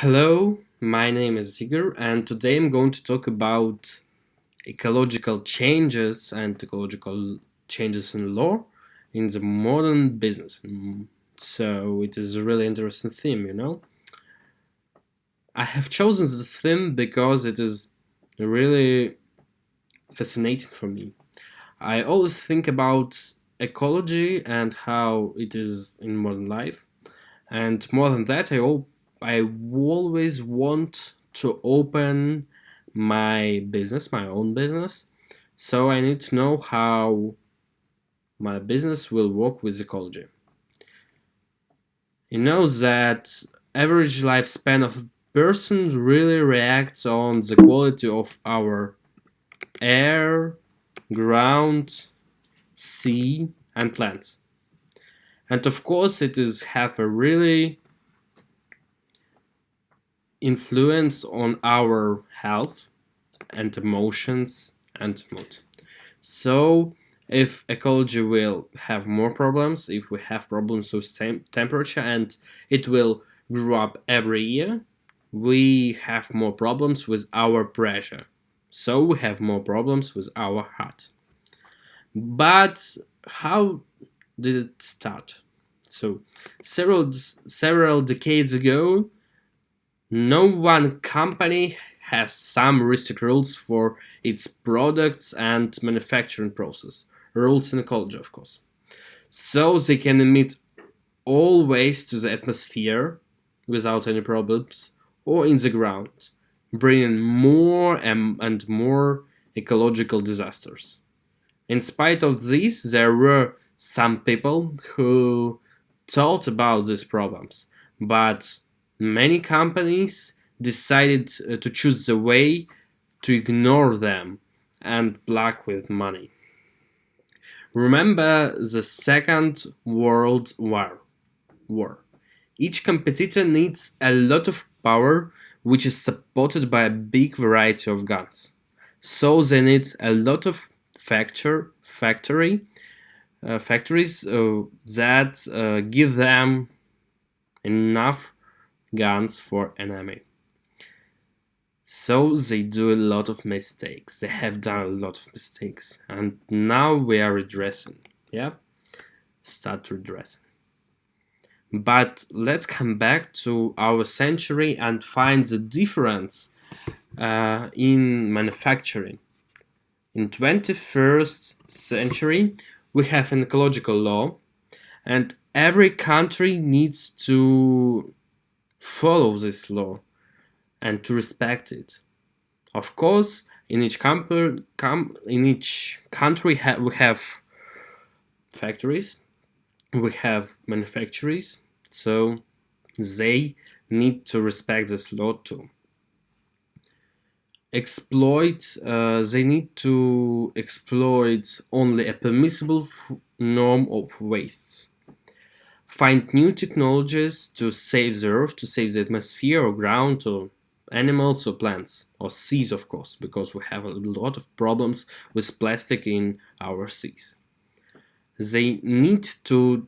Hello, my name is Igor, and today I'm going to talk about ecological changes and ecological changes in law in the modern business. So it is a really interesting theme. I have chosen this theme because it is really fascinating for me. I always think about ecology and how it is in modern life. And more than that, I always want to open my own business. So I need to know how my business will work with ecology. You know that average lifespan of a person really reacts on the quality of our air, ground, sea, and plants. And of course, it is have a really influence on our health and emotions and mood. So, if ecology will have more problems, if we have problems with temperature and it will grow up every year, we have more problems with our pressure. So, we have more problems with our heart. But how did it start? So, several decades ago, no one company has some restrict rules for its products and manufacturing process. Rules in ecology, of course. So they can emit all waste to the atmosphere without any problems or in the ground, bringing more and more ecological disasters. In spite of this, there were some people who thought about these problems, but many companies decided to choose the way to ignore them and black with money. Remember the Second World War. Each competitor needs a lot of power, which is supported by a big variety of guns. So they need a lot of factories that give them enough guns for enemy. So they do a lot of mistakes. They have done a lot of mistakes, and now we are redressing. Yeah, start redressing. But let's come back to our century and find the difference in manufacturing. In 21st century, we have an ecological law, and every country needs to follow this law and to respect it. Of course, in each country we have factories, we have manufacturers, so they need to respect this law too. They need to exploit only a permissible norm of wastes. Find new technologies to save the earth, to save the atmosphere or ground or animals or plants or seas, of course, because we have a lot of problems with plastic in our seas. They need to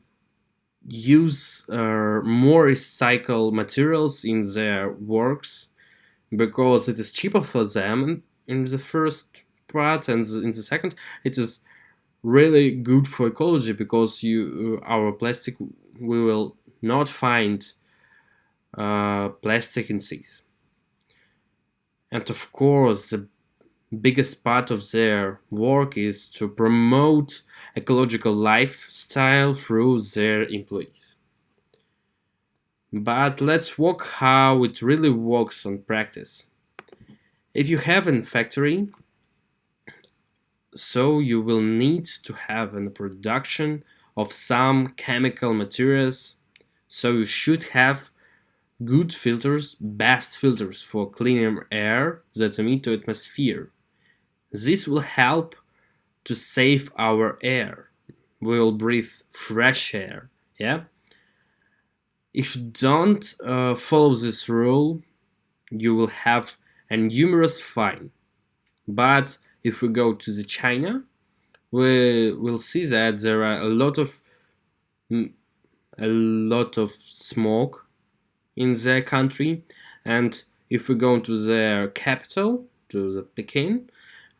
use more recycled materials in their works because it is cheaper for them in the first part, and in the second it is really good for ecology because our plastic, we will not find plastic in seas. And of course, the biggest part of their work is to promote ecological lifestyle through their employees. But let's walk how it really works on practice. If you have a factory, so you will need to have a production of some chemical materials, so you should have good filters, best filters for cleaner air that emit to atmosphere. This will help to save our air. We will breathe fresh air. Yeah. If you don't follow this rule, you will have a numerous fine. But if we go to the China, we will see that there are a lot of smoke in their country. And if we go to their capital, to the Peking,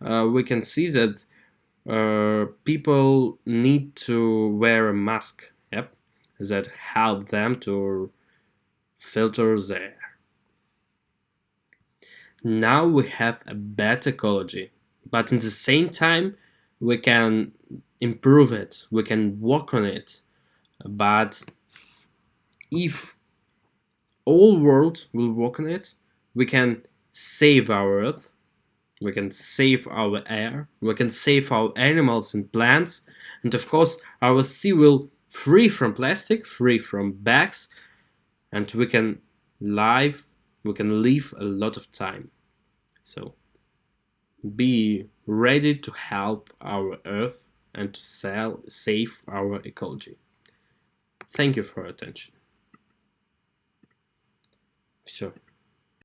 we can see that people need to wear a mask. Yep, that help them to filter the air. Now we have a better ecology, but in the same time, we can improve it. We can work on it. But if all world will work on it, we can save our Earth. We can save our air. We can save our animals and plants, and of course, our sea will free from plastic, free from bags, and we can live. We can live a lot of time. So be ready to help our Earth and to save our ecology. Thank you for your attention. Sure.